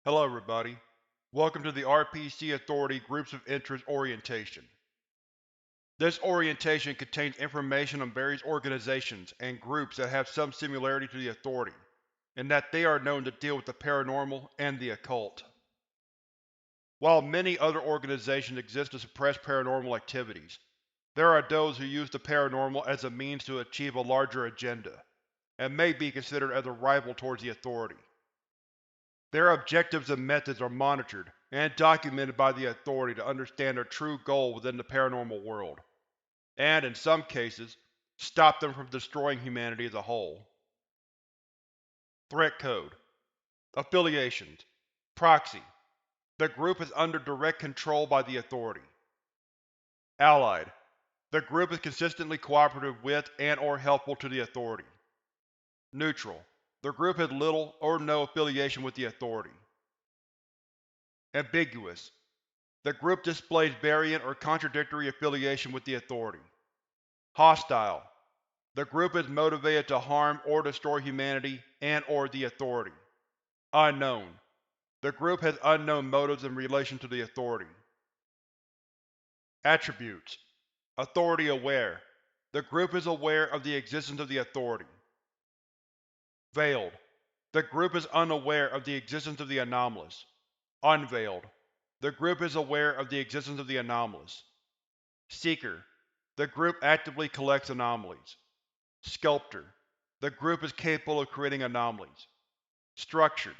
Hello everybody. Welcome to the RPC Authority Groups of Interest Orientation. This orientation contains information on various organizations and groups that have some similarity to the Authority, and that they are known to deal with the paranormal and the occult. While many other organizations exist to suppress paranormal activities, there are those who use the paranormal as a means to achieve a larger agenda, and may be considered as a rival towards the Authority. Their objectives and methods are monitored and documented by the Authority to understand their true goal within the paranormal world, and, in some cases, stop them from destroying humanity as a whole. Threat Code. Affiliations. Proxy. The group is under direct control by the Authority. Allied. The group is consistently cooperative with and/or helpful to the Authority. Neutral. The group has little or no affiliation with the Authority. Ambiguous. The group displays variant or contradictory affiliation with the Authority. Hostile. The group is motivated to harm or destroy humanity and/or the Authority. Unknown. The group has unknown motives in relation to the Authority. Attributes. Authority aware. The group is aware of the existence of the Authority. Veiled. The group is unaware of the existence of the anomalous. Unveiled. The group is aware of the existence of the anomalous. Seeker. The group actively collects anomalies. Sculptor. The group is capable of creating anomalies. Structured.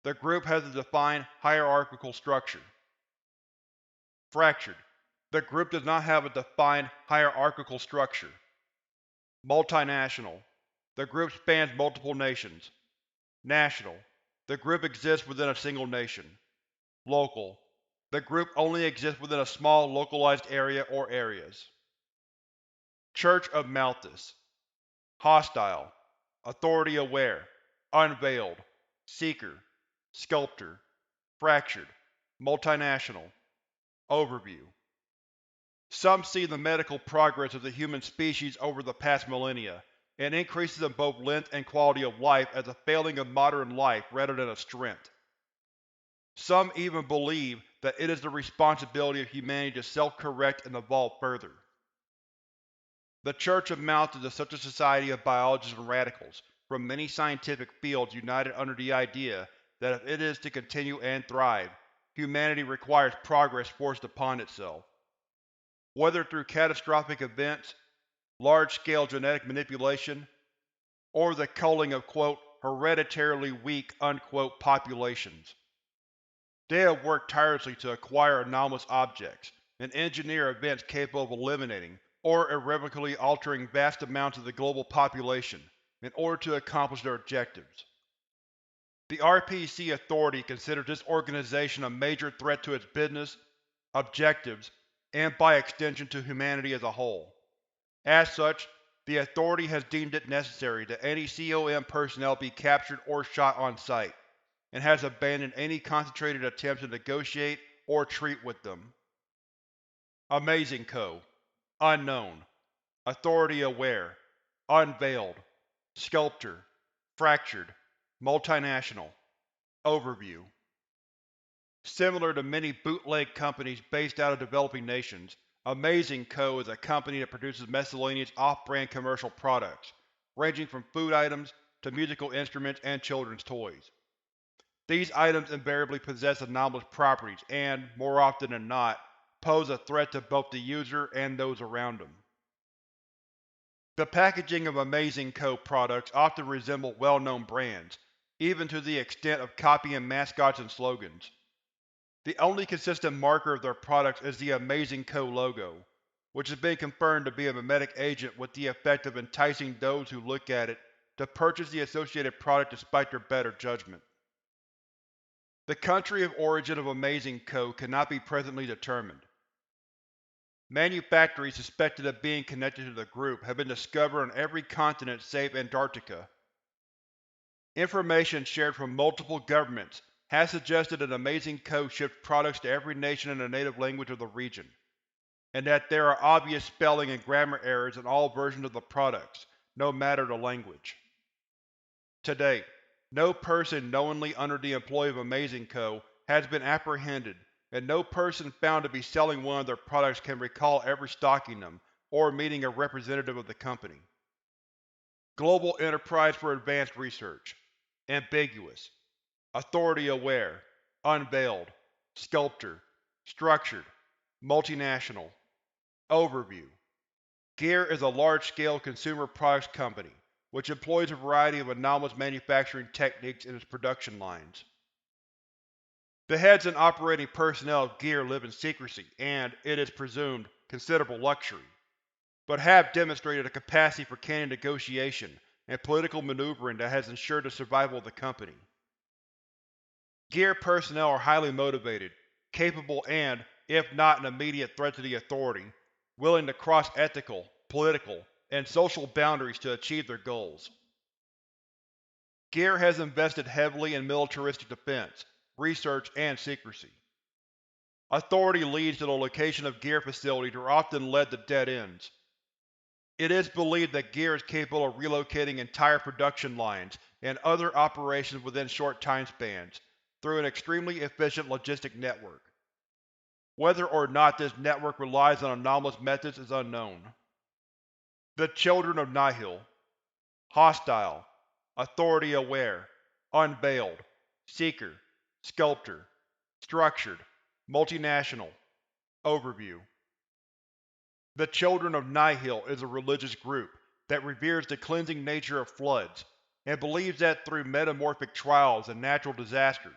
The group has a defined hierarchical structure. Fractured. The group does not have a defined hierarchical structure. Multinational. The group spans multiple nations. National. The group exists within a single nation. Local. The group only exists within a small localized area or areas. Church of Malthus. Hostile. Authority aware. Unveiled. Seeker. Sculptor. Fractured. Multinational. Overview. Some see the medical progress of the human species over the past millennia, and increases in both length and quality of life, as a failing of modern life rather than a strength. Some even believe that it is the responsibility of humanity to self-correct and evolve further. The Church of Malthus is such a society of biologists and radicals from many scientific fields united under the idea that if it is to continue and thrive, humanity requires progress forced upon itself. Whether through catastrophic events, large-scale genetic manipulation, or the culling of hereditarily weak populations. They have worked tirelessly to acquire anomalous objects, and engineer events capable of eliminating or irrevocably altering vast amounts of the global population in order to accomplish their objectives. The RPC Authority considers this organization a major threat to its business, objectives, and by extension to humanity as a whole. As such, the Authority has deemed it necessary that any COM personnel be captured or shot on sight, and has abandoned any concentrated attempts to negotiate or treat with them. Amazing Co. Unknown. Authority aware. Unveiled. Sculptor. Fractured. Multinational. Overview. Similar to many bootleg companies based out of developing nations, Amazing Co. is a company that produces miscellaneous off-brand commercial products, ranging from food items to musical instruments and children's toys. These items invariably possess anomalous properties and, more often than not, pose a threat to both the user and those around them. The packaging of Amazing Co. products often resemble well-known brands, even to the extent of copying mascots and slogans. The only consistent marker of their products is the Amazing Co. logo, which has been confirmed to be a mimetic agent with the effect of enticing those who look at it to purchase the associated product despite their better judgment. The country of origin of Amazing Co. cannot be presently determined. Manufactories suspected of being connected to the group have been discovered on every continent save Antarctica. Information shared from multiple governments has suggested that Amazing Co. ships products to every nation in the native language of the region, and that there are obvious spelling and grammar errors in all versions of the products, no matter the language. To date, No person knowingly under the employ of Amazing Co. has been apprehended, and no person found to be selling one of their products can recall ever stocking them or meeting a representative of the company. Global Enterprise for Advanced Research. Ambiguous. Authority aware. Unveiled. Sculptor. Structured. Multinational. Overview. Gear is a large-scale consumer products company, which employs a variety of anomalous manufacturing techniques in its production lines. The heads and operating personnel of Gear live in secrecy and, it is presumed, considerable luxury, but have demonstrated a capacity for candid negotiation and political maneuvering that has ensured the survival of the company. Gear personnel are highly motivated, capable and, if not an immediate threat to the Authority, willing to cross ethical, political, and social boundaries to achieve their goals. Gear has invested heavily in militaristic defense, research, and secrecy. Authority leads to the location of Gear facilities are often led to dead ends. It is believed that Gear is capable of relocating entire production lines and other operations within short time spans, through an extremely efficient logistic network. Whether or not this network relies on anomalous methods is unknown. The Children of Nihil. Hostile. Authority aware. Unveiled. Seeker. Sculptor. Structured. Multinational. Overview. The Children of Nihil is a religious group that reveres the cleansing nature of floods, and believes that through metamorphic trials and natural disasters,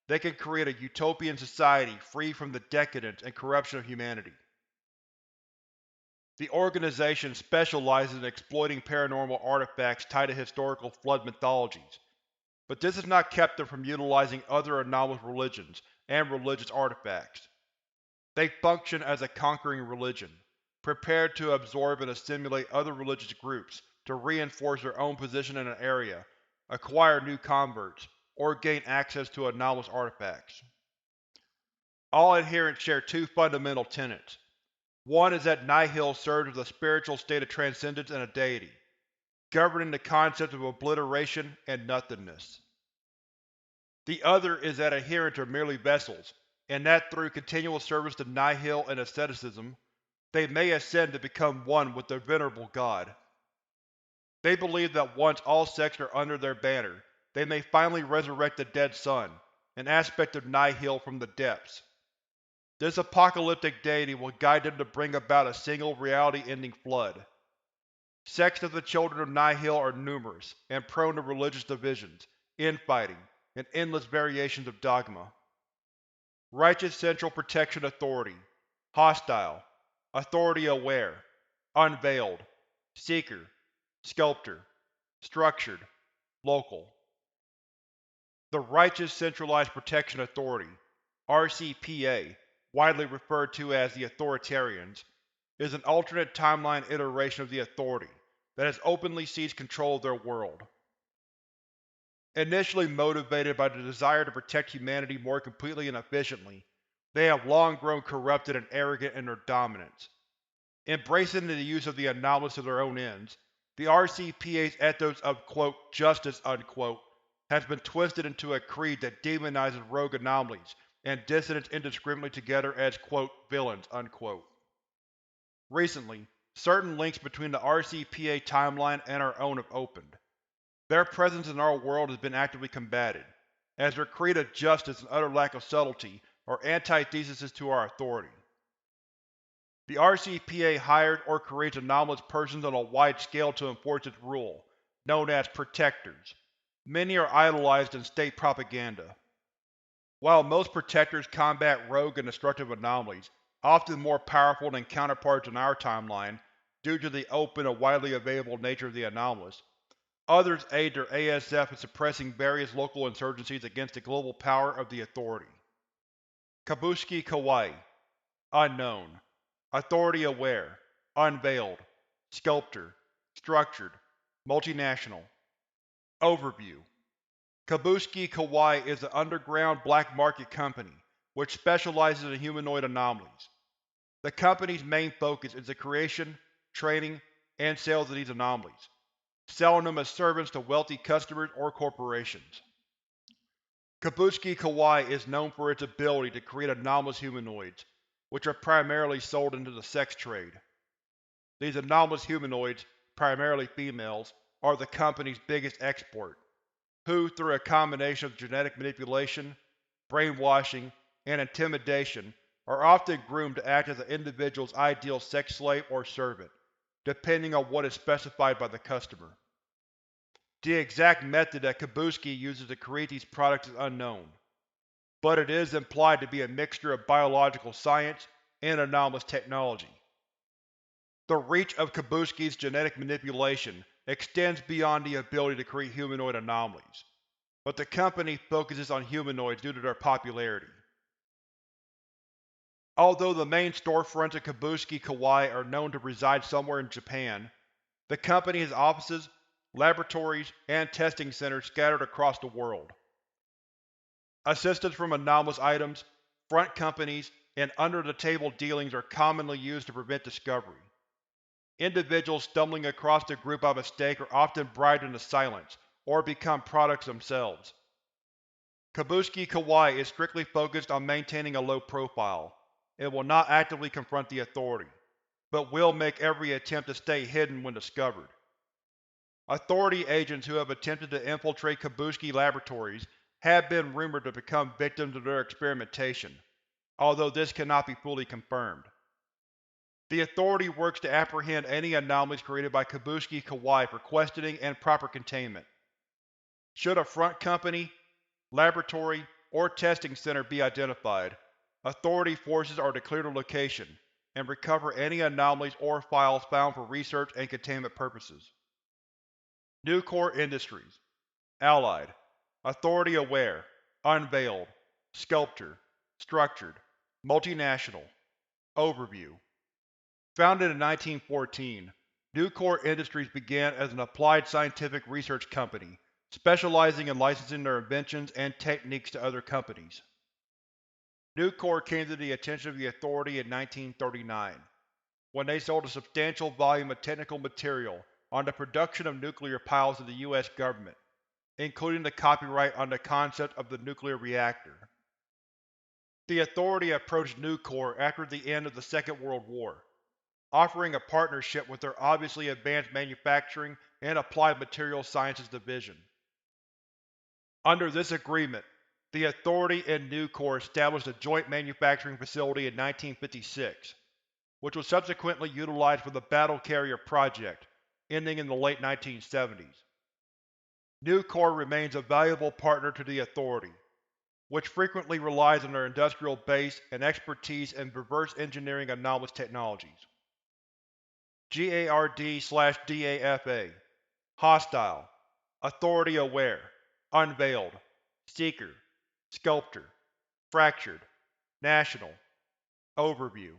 they can create a utopian society free from the decadence and corruption of humanity. The organization specializes in exploiting paranormal artifacts tied to historical flood mythologies, but this has not kept them from utilizing other anomalous religions and religious artifacts. They function as a conquering religion, prepared to absorb and assimilate other religious groups to reinforce their own position in an area, acquire new converts, or gain access to anomalous artifacts. All adherents share two fundamental tenets. One is that Nihil serves as a spiritual state of transcendence and a deity, governing the concept of obliteration and nothingness. The other is that adherents are merely vessels, and that through continual service to Nihil and asceticism, they may ascend to become one with their venerable god. They believe that once all sects are under their banner, they may finally resurrect the dead sun, an aspect of Nihil from the depths. This apocalyptic deity will guide them to bring about a single reality-ending flood. Sects of the Children of Nihil are numerous, and prone to religious divisions, infighting, and endless variations of dogma. Righteous Central Protection Authority. Hostile. Authority aware. Unveiled. Seeker. Sculptor. Structured. Local. The Righteous Centralized Protection Authority, RCPA, widely referred to as the Authoritarians, is an alternate timeline iteration of the Authority that has openly seized control of their world. Initially motivated by the desire to protect humanity more completely and efficiently, they have long grown corrupted and arrogant in their dominance. Embracing the use of the anomalous to their own ends, the RCPA's ethos of "justice" has been twisted into a creed that demonizes rogue anomalies and dissidents indiscriminately together as "villains". Recently, certain links between the RCPA timeline and our own have opened. Their presence in our world has been actively combated, as their creed of justice and utter lack of subtlety are antitheses to our authority. The RCPA hires or creates anomalous persons on a wide scale to enforce its rule, known as Protectors. Many are idolized in state propaganda. While most Protectors combat rogue and destructive anomalies, often more powerful than counterparts in our timeline due to the open and widely available nature of the anomalous, others aid their ASF in suppressing various local insurgencies against the global power of the Authority. Kabushiki Kawaii. Unknown. Authority aware. Unveiled. Sculptor. Structured. Multinational. Overview. Kabushiki Kawaii is an underground black market company which specializes in humanoid anomalies. The company's main focus is the creation, training, and sales of these anomalies. selling them as servants to wealthy customers or corporations. Kabushiki Kawaii is known for its ability to create anomalous humanoids, which are primarily sold into the sex trade. These anomalous humanoids, primarily females, are the company's biggest export, who, through a combination of genetic manipulation, brainwashing, and intimidation, are often groomed to act as an individual's ideal sex slave or servant, depending on what is specified by the customer. The exact method that Kabushiki uses to create these products is unknown, but it is implied to be a mixture of biological science and anomalous technology. The reach of Kabushiki's genetic manipulation extends beyond the ability to create humanoid anomalies, but the company focuses on humanoids due to their popularity. Although the main storefronts of Kabushiki Kawaii are known to reside somewhere in Japan, the company has offices, laboratories, and testing centers scattered across the world. Assistance from anomalous items, front companies, and under-the-table dealings are commonly used to prevent discovery. Individuals stumbling across the group by mistake are often bribed into silence, or become products themselves. Kabushiki Kawaii is strictly focused on maintaining a low profile. It will not actively confront the Authority, but will make every attempt to stay hidden when discovered. Authority agents who have attempted to infiltrate Kabushiki laboratories have been rumored to become victims of their experimentation, although this cannot be fully confirmed. The Authority works to apprehend any anomalies created by Kabushiki Kawaii for questioning and proper containment. Should a front company, laboratory, or testing center be identified, Authority forces are to clear the location, and recover any anomalies or files found for research and containment purposes. Nucor Industries. Allied. Authority Aware. Unveiled. Sculptor. Structured. Multinational. Overview. Founded in 1914, Nucor Industries began as an applied scientific research company, specializing in licensing their inventions and techniques to other companies. Nucor came to the attention of the Authority in 1939, when they sold a substantial volume of technical material on the production of nuclear piles to the U.S. government, including the copyright on the concept of the nuclear reactor. The Authority approached Nucor after the end of the Second World War, offering a partnership with their obviously advanced manufacturing and applied materials sciences division. Under this agreement, the Authority and Nucor established a joint manufacturing facility in 1956, which was subsequently utilized for the Battle Carrier project, ending in the late 1970s. Nucor remains a valuable partner to the Authority, which frequently relies on their industrial base and expertise in reverse engineering anomalous technologies. GARD/DAFA. Hostile. Authority Aware. Unveiled. Seeker. Sculptor. Fractured. National. Overview.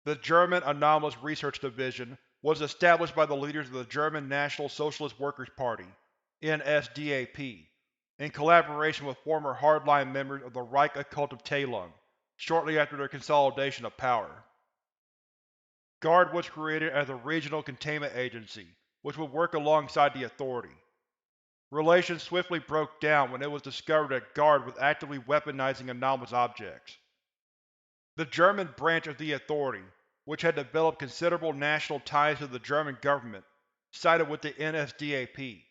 The German Anomalous Research Division was established by the leaders of the German National Socialist Workers' Party (NSDAP), in collaboration with former hardline members of the Reich Occult of Talung, shortly after their consolidation of power. GARD was created as a regional containment agency, which would work alongside the Authority. Relations swiftly broke down when it was discovered that GARD was actively weaponizing anomalous objects. The German branch of the Authority, which had developed considerable national ties to the German government, sided with the NSDAP.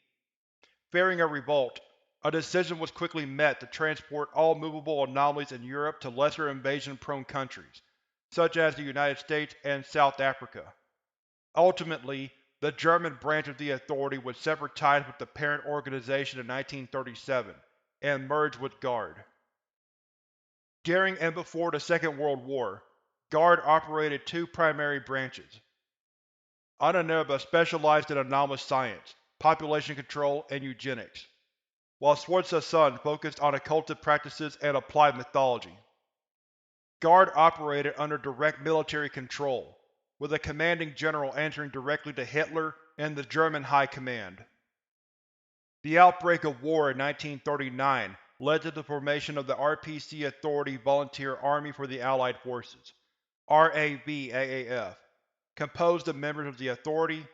Fearing a revolt, a decision was quickly met to transport all movable anomalies in Europe to lesser invasion-prone countries, such as the United States and South Africa. Ultimately, the German branch of the Authority would sever ties with the parent organization in 1937, and merge with GARD. During and before the Second World War, GARD operated two primary branches. Ahnenerbe specialized in anomalous science, population control, and eugenics, while Schwarze Sonne focused on occulted practices and applied mythology. GARD operated under direct military control, with a commanding general answering directly to Hitler and the German High Command. The outbreak of war in 1939 led to the formation of the RPC Authority Volunteer Army for the Allied Forces, RAVAAF, composed of members of the Authority,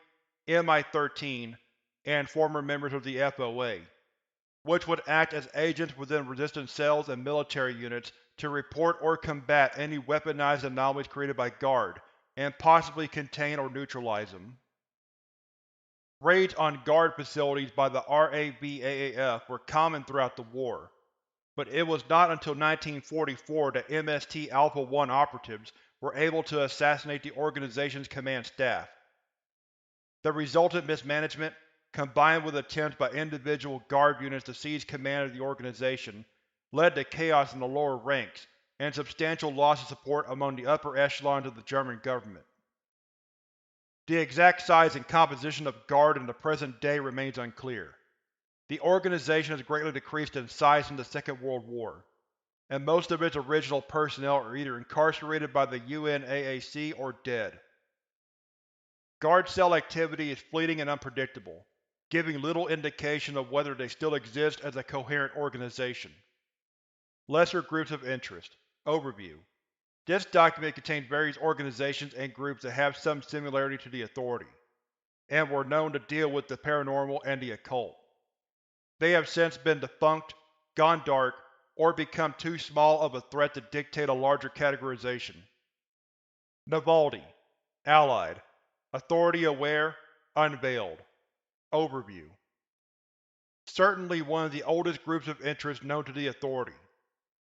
MI-13, and former members of the FOA, which would act as agents within resistance cells and military units to report or combat any weaponized anomalies created by Guard, and possibly contain or neutralize them. Raids on Guard facilities by the RAVAAF were common throughout the war, but it was not until 1944 that MST Alpha-1 operatives were able to assassinate the organization's command staff. The resultant mismanagement, combined with attempts by individual Guard units to seize command of the organization, led to chaos in the lower ranks and substantial loss of support among the upper echelons of the German government. The exact size and composition of Guard in the present day remains unclear. The organization has greatly decreased in size in the Second World War, and most of its original personnel are either incarcerated by the UNAAC or dead. Guard cell activity is fleeting and unpredictable, giving little indication of whether they still exist as a coherent organization. Lesser Groups of Interest. Overview. This document contains various organizations and groups that have some similarity to the Authority, and were known to deal with the paranormal and the occult. They have since been defunct, gone dark, or become too small of a threat to dictate a larger categorization. Navaldi. Allied. Authority aware. Unveiled. Overview. Certainly one of the oldest groups of interest known to the Authority.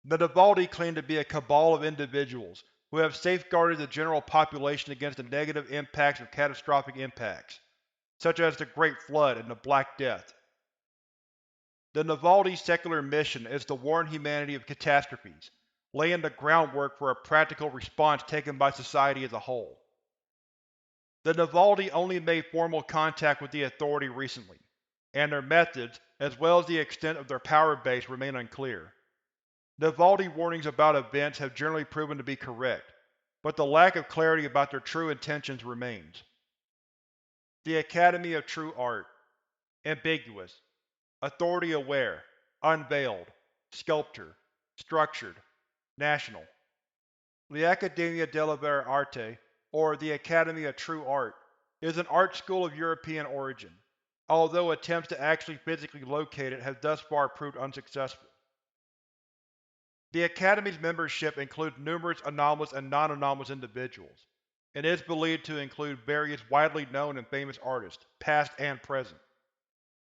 The Navaldi claim to be a cabal of individuals who have safeguarded the general population against the negative impacts of catastrophic impacts, such as the Great Flood and the Black Death. The Navaldi secular mission is to warn humanity of catastrophes, laying the groundwork for a practical response taken by society as a whole. The Navaldi only made formal contact with the Authority recently, and their methods, as well as the extent of their power base, remain unclear. Navaldi warnings about events have generally proven to be correct, but the lack of clarity about their true intentions remains. The Academy of True Art. Ambiguous. Authority aware. Unveiled. Sculptor. Structured. National. The Accademia delle Vere Arte, or the Academy of True Art, is an art school of European origin, although attempts to actually physically locate it have thus far proved unsuccessful. The Academy's membership includes numerous anomalous and non-anomalous individuals, and is believed to include various widely known and famous artists, past and present.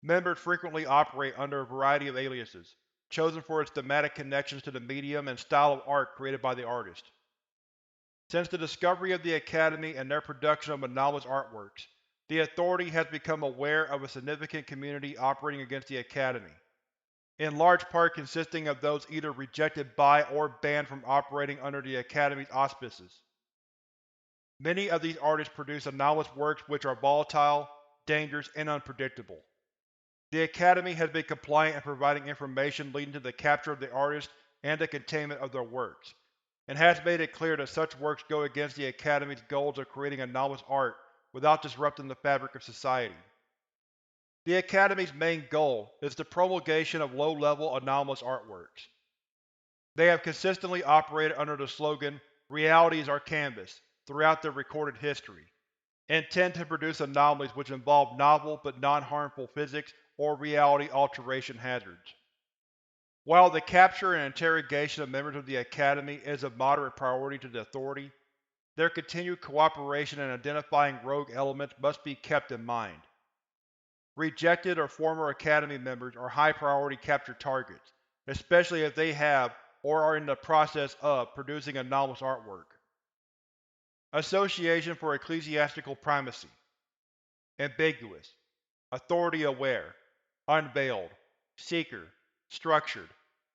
Members frequently operate under a variety of aliases, chosen for its thematic connections to the medium and style of art created by the artist. Since the discovery of the Academy and their production of anomalous artworks, the Authority has become aware of a significant community operating against the Academy, in large part consisting of those either rejected by or banned from operating under the Academy's auspices. Many of these artists produce anomalous works which are volatile, dangerous, and unpredictable. The Academy has been compliant in providing information leading to the capture of the artists and the containment of their works, and has made it clear that such works go against the Academy's goals of creating anomalous art without disrupting the fabric of society. The Academy's main goal is the promulgation of low-level anomalous artworks. They have consistently operated under the slogan, "Reality is our canvas," throughout their recorded history, and tend to produce anomalies which involve novel but non-harmful physics or reality alteration hazards. While the capture and interrogation of members of the Academy is of moderate priority to the Authority, their continued cooperation in identifying rogue elements must be kept in mind. Rejected or former Academy members are high-priority capture targets, especially if they have, or are in the process of, producing anomalous artwork. Association for Ecclesiastical Primacy. Ambiguous. Authority aware. Unveiled. Seeker. Structured.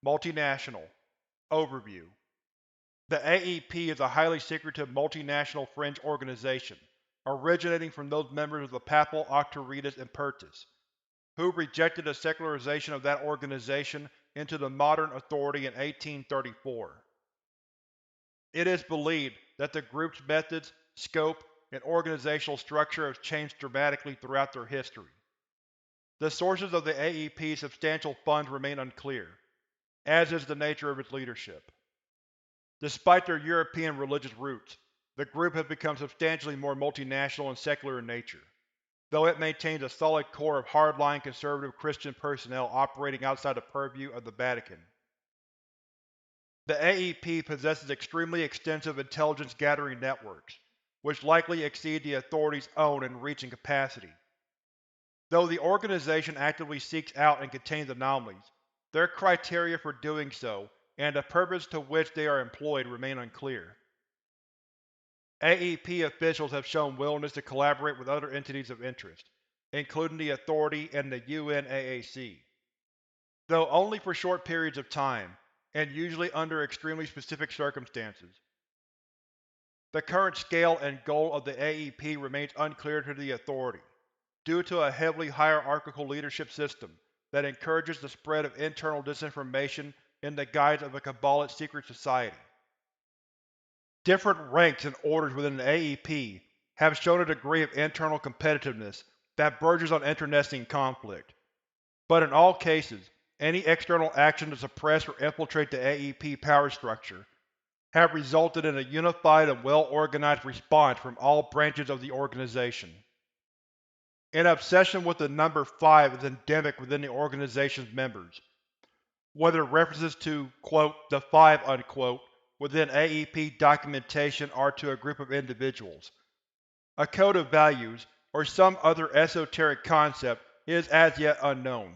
Multinational. Overview. The AEP is a highly secretive multinational fringe organization, originating from those members of the Papal Octoritas Impertus, who rejected the secularization of that organization into the modern Authority in 1834. It is believed that the group's methods, scope, and organizational structure have changed dramatically throughout their history. The sources of the AEP's substantial funds remain unclear, as is the nature of its leadership. Despite their European religious roots, the group has become substantially more multinational and secular in nature. though it maintains a solid core of hardline conservative Christian personnel operating outside the purview of the Vatican. The AEP possesses extremely extensive intelligence-gathering networks, which likely exceed the Authority's own in reach and capacity. Though the organization actively seeks out and contains anomalies, their criteria for doing so and the purpose to which they are employed remain unclear. AEP officials have shown willingness to collaborate with other entities of interest, including the Authority and the UNAAC, though only for short periods of time, and usually under extremely specific circumstances. The current scale and goal of the AEP remains unclear to the Authority, due to a heavily hierarchical leadership system that encourages the spread of internal disinformation in the guise of a Kabbalist secret society. Different ranks and orders within the AEP have shown a degree of internal competitiveness that verges on internecine conflict, but in all cases, any external action to suppress or infiltrate the AEP power structure have resulted in a unified and well-organized response from all branches of the organization. An obsession with the number 5 is endemic within the organization's members, whether references to, quote, the Five, unquote, within AEP documentation are to a group of individuals. A code of values, or some other esoteric concept, is as yet unknown.